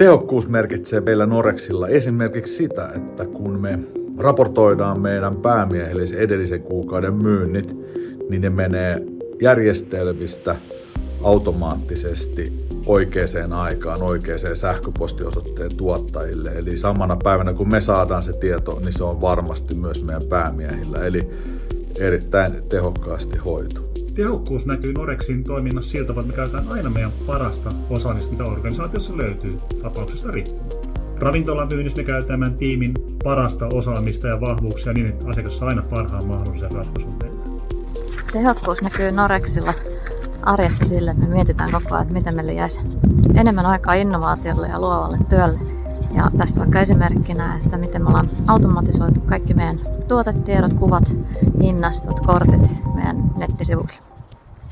Tehokkuus merkitsee meillä Norexilla esimerkiksi sitä, että kun me raportoidaan meidän päämiehelle se edellisen kuukauden myynnit, niin ne menee järjestelmistä automaattisesti oikeaan aikaan, oikeaan sähköpostiosoitteen tuottajille. Eli samana päivänä kun me saadaan se tieto, niin se on varmasti myös meidän päämiehillä. Eli erittäin tehokkaasti hoitu. Tehokkuus näkyy Norexin toiminnassa siltä, että me käytetään aina meidän parasta osaamista, mitä organisaatiossa löytyy, tapauksesta riippuen. Ravintolamyynnissä me käytetään meidän tiimin parasta osaamista ja vahvuuksia niin, että asiakas saa aina parhaan mahdollisen ratkaisun meiltä. Tehokkuus näkyy Norexilla arjessa sille, että me mietitään koko ajan, että miten meille jäisi enemmän aikaa innovaatiolle ja luovalle työlle. Ja tästä vaikka esimerkkinä, että miten me ollaan automatisoitu kaikki meidän tuotetiedot, kuvat, hinnastot, kortit meidän nettisivuille.